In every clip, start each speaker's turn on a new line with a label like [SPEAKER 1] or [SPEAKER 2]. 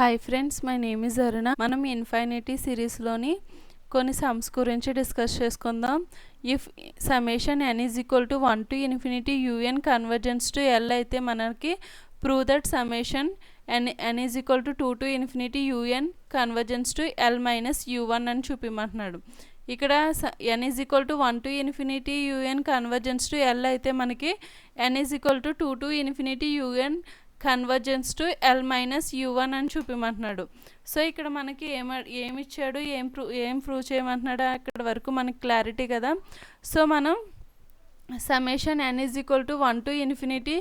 [SPEAKER 1] Hi friends, my name is Aruna. మనం infinity సిరీస్లోని కొన్ని సమ్స్ గురించి డిస్కస్ చేసుకుందాం. If summation n is equal to 1 to infinity un convergence to l అయితే మనకి prove that summation n is equal to 2 to infinity un convergence to l minus u1 అని చూపిమంటున్నాడు. ఇక్కడ n is equal to 1 to infinity un convergence to l అయితే మనకి n is equal to 2 to infinity un convergence to L minus u1 అని చూపిమంటున్నాడు. So ఇక్కడ మనకి ఏమిచ్చాడు, ఏం ప్రూవ్ చేయమంటున్నాడు అక్కడ వరకు మనకి క్లారిటీ కదా. సో మనం summation n is equal to 1 to infinity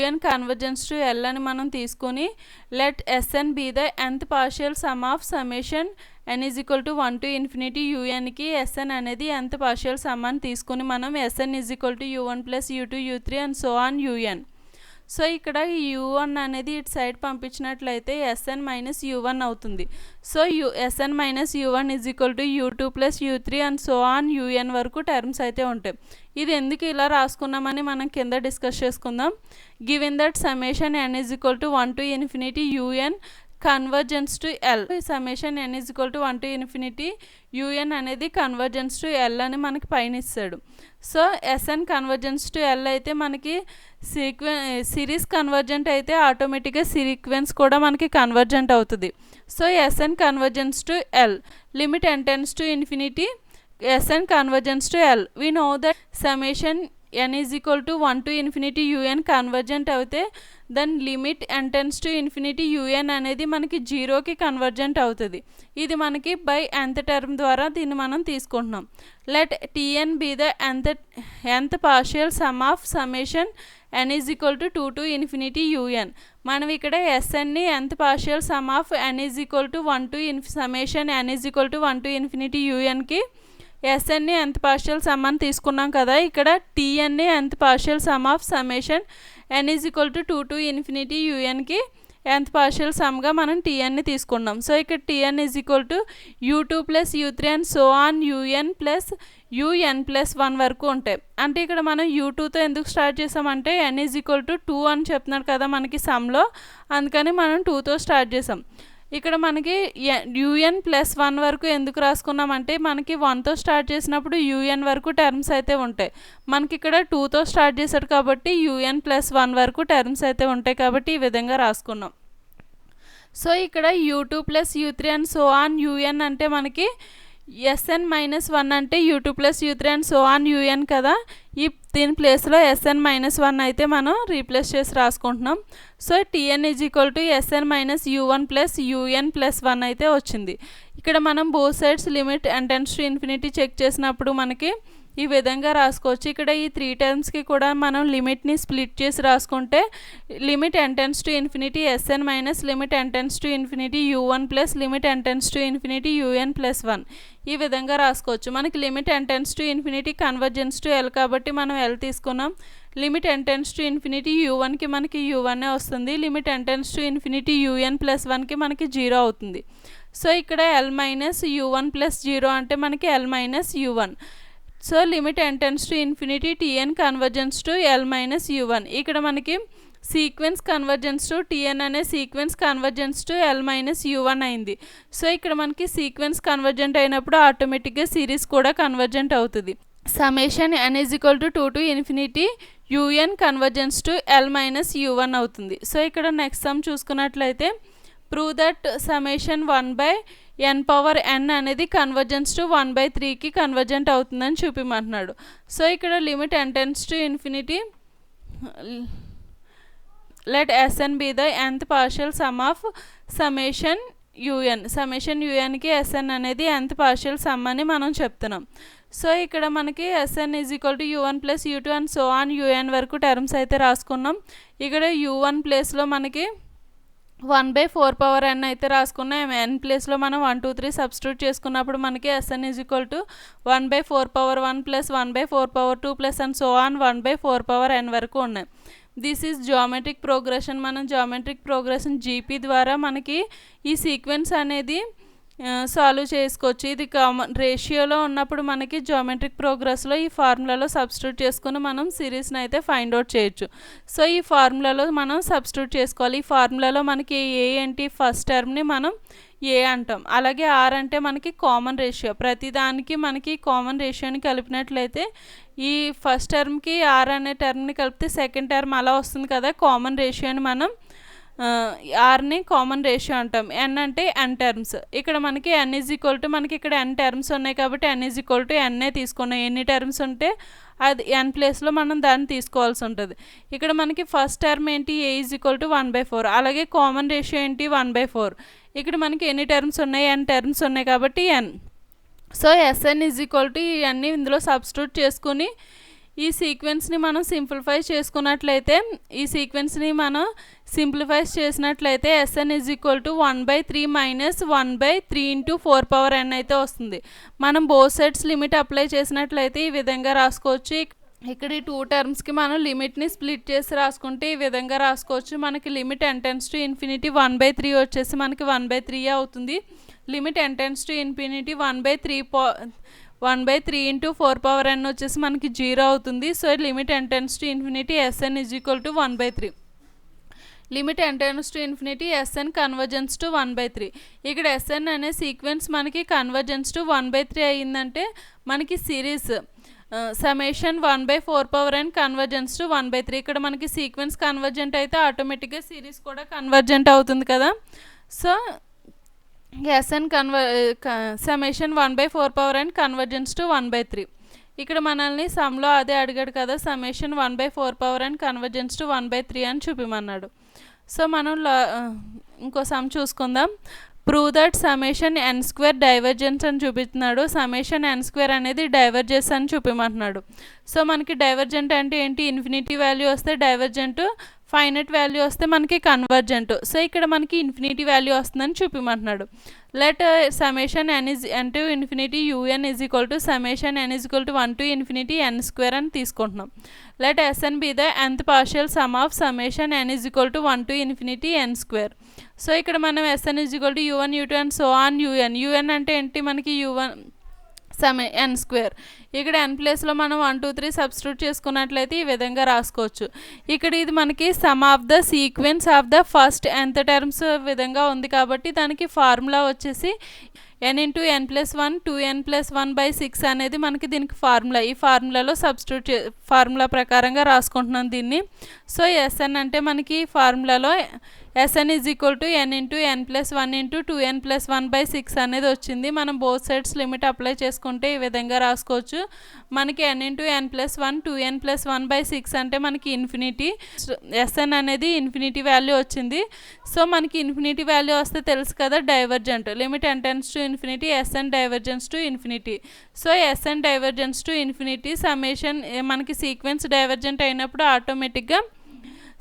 [SPEAKER 1] un convergence to L అని మనం తీసుకొని let SN be the nth partial sum of summation n is equal to 1 to infinity unకి ఎస్ఎన్ అనేది nth పార్షియల్ సమ్ అని తీసుకొని మనం SN is equal to u1 plus u2 u3 and so on un. So ఇక్కడ u1 అనేది ఇటు side పంపించినట్లయితే SN minus u1 అవుతుంది. So S N minus u1 is equal to u2 plus u3 and so on un వరకు terms అయితే ఉంటాయి. ఇది ఎందుకు ఇలా రాసుకున్నామని మనం కింద డిస్కస్ చేసుకుందాం. Given that summation n is equal to 1 to infinity un convergence to L, summation n is equal to 1 to infinity un అనేది కన్వర్జెన్స్ టు ఎల్ అని మనకి పైన ఇస్తాడు. So SN convergence to L అయితే మనకి సిరీస్ కన్వర్జెంట్ అయితే ఆటోమేటిక్గా sequence కూడా మనకి కన్వర్జెంట్ అవుతుంది. So SN convergence to L limit n tends to infinity SN convergence to L. We know that summation n is equal to 1 to infinity un convergent అయితే then limit n tends to infinity un అనేది మనకి జీరోకి convergent అవుతుంది. ఇది మనకి by nth term ద్వారా దీన్ని మనం తీసుకుంటున్నాం. Let tn be the nth partial sum of summation n is equal to 2 to infinity un. మనం ఇక్కడ ఎస్ఎన్ని nth partial sum of n is equal to 1 to summation n is equal to 1 to infinity unకి ఎస్ఎన్ని nth partial sum అని తీసుకున్నాం కదా. ఇక్కడ టీఎన్ని nth partial sum of summation n is equal to 2 to infinity unకి nth పార్షియల్ సమ్గా మనం టీఎన్ని తీసుకున్నాం. సో ఇక్కడ TN is equal to u2 plus u3 and so on un plus un plus 1 వరకు ఉంటాయి. అంటే ఇక్కడ మనం u2తో ఎందుకు స్టార్ట్ చేసామంటే n ఈజ్ ఈక్వల్ టు 2 అని చెప్తున్నాడు కదా మనకి సమ్లో, అందుకని మనం 2తో స్టార్ట్ చేసాం. ఇక్కడ మనకి un ప్లస్ 1 వరకు ఎందుకు రాసుకున్నామంటే మనకి 1తో స్టార్ట్ చేసినప్పుడు un వరకు టర్మ్స్ అయితే ఉంటాయి. మనకి ఇక్కడ 2తో స్టార్ట్ చేశాడు కాబట్టి un ప్లస్ 1 వరకు టర్మ్స్ అయితే ఉంటాయి కాబట్టి ఈ విధంగా రాసుకున్నాం. సో ఇక్కడ u2 plus u3 and so on un అంటే మనకి ఎస్ఎన్ మైనస్ 1 అంటే u2 plus u3 and so on un కదా. దీని ప్లేస్లో ఎస్ఎన్ మైనస్ 1 అయితే మనం రీప్లేస్ చేసి రాసుకుంటున్నాం. So TN is equal to SN minus u1 plus un plus 1 అయితే వచ్చింది. ఇక్కడ మనం both sides limit n tends to infinity check చేసినప్పుడు మనకి ఈ విధంగా రాసుకోవచ్చు. ఇక్కడ ఈ 3 టర్మ్స్కి కూడా మనం లిమిట్ని స్ప్లిట్ చేసి రాసుకుంటే limit n tends to infinity SN minus limit n tends to infinity u1 plus limit n tends to infinity un plus 1 ఈ విధంగా రాసుకోవచ్చు. మనకి limit n tends to infinity convergence to L కాబట్టి మనం ఎల్ తీసుకున్నాం. Limit n tends to infinity u1కి మనకి u1 వస్తుంది. Limit n tends to infinity un plus 1కి మనకి 0 అవుతుంది. సో ఇక్కడ l మైనస్ u1 ప్లస్ 0 అంటే మనకి l minus u1. So limit n tends to infinity TN convergence to L minus u1. ఇక్కడ మనకి సీక్వెన్స్ కన్వర్జెన్స్ టు టీఎన్ అనే sequence convergence to L minus u1 అయింది. సో ఇక్కడ మనకి sequence convergent అయినప్పుడు ఆటోమేటిక్గా సిరీస్ కూడా కన్వర్జెంట్ అవుతుంది. Summation n is equal to 2 to infinity un convergence to L minus u1 అవుతుంది. సో ఇక్కడ నెక్స్ట్ సమ్ చూసుకున్నట్లయితే prove that summation 1/n power n అనేది కన్వర్జెన్స్ టు 1/3కి కన్వర్జెంట్ అవుతుందని చూపిమంటున్నాడు. సో ఇక్కడ limit n tends to infinity let SN be the nth partial sum of summation un. Summation unకి SN అనేది nth పార్షియల్ సమ్ అని మనం చెప్తున్నాం. సో ఇక్కడ మనకి SN is equal to u1 plus u2 and so on un వరకు terms అయితే రాసుకున్నాం. ఇక్కడ u1 ప్లేస్లో మనకి 1/4 పవర్ n అయితే రాసుకున్నాం. n ప్లేస్లో మనం 1 2 3 సబ్స్టిట్యూట్ చేసుకున్నప్పుడు మనకి SN is equal to 1/4 power 1 plus 1/4 power 2 plus and so on 1/4 power n వరకు ఉన్నాయి. This is geometric progression. మనం జామెట్రిక్ ప్రోగ్రెషన్ జీపీ ద్వారా మనకి ఈ సీక్వెన్స్ అనేది సాల్వ్ చేసుకోవచ్చు. ఇది కామన్ రేషియోలో ఉన్నప్పుడు మనకి జియోమెట్రిక్ ప్రోగ్రెస్లో ఈ ఫార్ములాలో సబ్స్టిట్యూట్ చేసుకుని మనం సిరీస్ని అయితే ఫైండ్ అవుట్ చేయొచ్చు. సో ఈ ఫార్ములాలో మనం సబ్స్టిట్యూట్ చేసుకోవాలి. ఈ ఫార్ములాలో మనకి ఏ ఏంటి, ఫస్ట్ టర్మ్ని మనం ఏ అంటాం. అలాగే ఆర్ అంటే మనకి కామన్ రేషియో, ప్రతిదానికి మనకి కామన్ రేషియోని కలిపినట్లయితే ఈ ఫస్ట్ టర్మ్కి ఆర్ అనే టర్మ్ని కలిపితే సెకండ్ టర్మ్ అలా వస్తుంది కదా, కామన్ రేషియోని మనం ఆర్ని కామన్ రేషియో అంటాం. ఎన్ అంటే ఎన్ టర్మ్స్. ఇక్కడ మనకి ఎన్ ఈజ్ ఈక్వల్ టు, మనకి ఇక్కడ ఎన్ టర్మ్స్ ఉన్నాయి కాబట్టి ఎన్ ఈజ్ ఈక్వల్ టు ఎన్నే తీసుకున్నాం. ఎన్ని టర్మ్స్ ఉంటే అది ఎన్ ప్లేస్లో మనం దాన్ని తీసుకోవాల్సి ఉంటుంది. ఇక్కడ మనకి ఫస్ట్ టర్మ్ ఏంటి, ఏ ఈజ్ ఈక్వల్ టు 1/4. అలాగే కామన్ రేషియో ఏంటి, 1/4. ఇక్కడ మనకి ఎన్ని టర్మ్స్ ఉన్నాయి, ఎన్ టర్మ్స్ ఉన్నాయి కాబట్టి N. So SN is equal to ఇవన్నీ ఇందులో సబ్స్టిట్యూట్ చేసుకుని ఈ సీక్వెన్స్ని మనం సింప్లిఫై చేసుకున్నట్లయితే, ఈ సీక్వెన్స్ని మనం సింప్లిఫై చేసినట్లయితే S N is equal to 1/3 minus 1/3 into 4n అయితే వస్తుంది. మనం బోత్ సైడ్స్ లిమిట్ అప్లై చేసినట్లయితే ఈ విధంగా రాసుకోవచ్చు. ఇక్కడ ఈ 2 టర్మ్స్కి మనం లిమిట్ని స్ప్లిట్ చేసి రాసుకుంటే ఈ విధంగా రాసుకోవచ్చు. మనకి limit n tends to infinity 1/3 వచ్చేసి మనకి 1/3 అవుతుంది. Limit n tends to infinity 1/3 into 4n వచ్చేసి మనకి 0 అవుతుంది. So limit n tends to infinity S N is equal to 1/3. Limit n tends to infinity SN convergence to 1/3. ఇక్కడ ఎస్ఎన్ అనే sequence మనకి convergence to 1/3 అయ్యిందంటే మనకి series summation 1/4n convergence to 1/3. ఇక్కడ మనకి sequence convergent అయితే ఆటోమేటిక్గా సిరీస్ కూడా కన్వర్జెంట్ అవుతుంది కదా. So S N summation 1/4n convergence to 1/3. ఇక్కడ మనల్ని సమ్లో అదే అడిగాడు కదా, సమేషన్ 1/4n కన్వర్జెన్స్ టు 1/3 అని చూపిమన్నాడు. సో మనం ఇంకో సమ్ చూసుకుందాం. Prove that summation N square divergence అని చూపిస్తున్నాడు. సమేషన్ ఎన్ స్క్వేర్ అనేది డైవర్జెన్స్ అని చూపిమంటున్నాడు. సో మనకి డైవర్జెంట్ అంటే ఏంటి, ఇన్ఫినిటీ వాల్యూ వస్తే డైవర్జెంట్, ఫైనైట్ వాల్యూ వస్తే మనకి కన్వర్జెంట్. సో ఇక్కడ మనకి ఇన్ఫినిటీ వాల్యూ వస్తుందని చూపిమంటున్నాడు. Let summation N is N to infinity UN is equal to summation N is equal to 1 to infinity N square అని తీసుకుంటున్నాం. Let SN be the nth partial sum of summation N is equal to 1 to infinity N square. So ఇక్కడ మనం SN is equal to u1 u2 and so on U N అంటే ఏంటి, మనకి u1 ఎన్ square. ఇక్కడ ఎన్ ప్లేస్లో మనం 1 2 3 సబ్స్టిట్యూట్ చేసుకున్నట్లయితే ఈ విధంగా రాసుకోవచ్చు. ఇక్కడ ఇది మనకి some of the sequence of the first nth terms విధంగా ఉంది కాబట్టి దానికి ఫార్ములా వచ్చేసి n ఇంటూ n+1 2n+1/6 అనేది మనకి దీనికి ఫార్ములా. ఈ ఫార్ములాలో సబ్స్టిట్యూట్ ఫార్ములా ప్రకారంగా రాసుకుంటున్నాం దీన్ని. సో ఎస్ఎన్ అంటే మనకి ఫార్ములాలో SN is equal to n into n+1 into 2n+1/6 అనేది వచ్చింది. మనం బోత్ సైడ్స్ లిమిట్ అప్లై చేసుకుంటే ఈ విధంగా రాసుకోవచ్చు. మనకి n ఇంటూ n+1 2n+1/6 అంటే మనకి ఇన్ఫినిటీ, ఎస్ఎన్ అనేది ఇన్ఫినిటీ వాల్యూ వచ్చింది. సో మనకి ఇన్ఫినిటీ వాల్యూ వస్తే తెలుసు కదా divergent. Limit n tends to infinity S N divergence to infinity. So S N divergence to infinity summation మనకి సీక్వెన్స్ డైవర్జెంట్ అయినప్పుడు ఆటోమేటిక్గా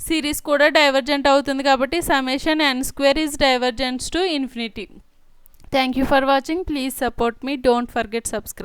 [SPEAKER 1] సిరీస్ కూడా డైవర్జెంట్ అవుతుంది కాబట్టి summation N square is divergence to infinity. Thank you for watching. Please support me. Don't forget subscribe.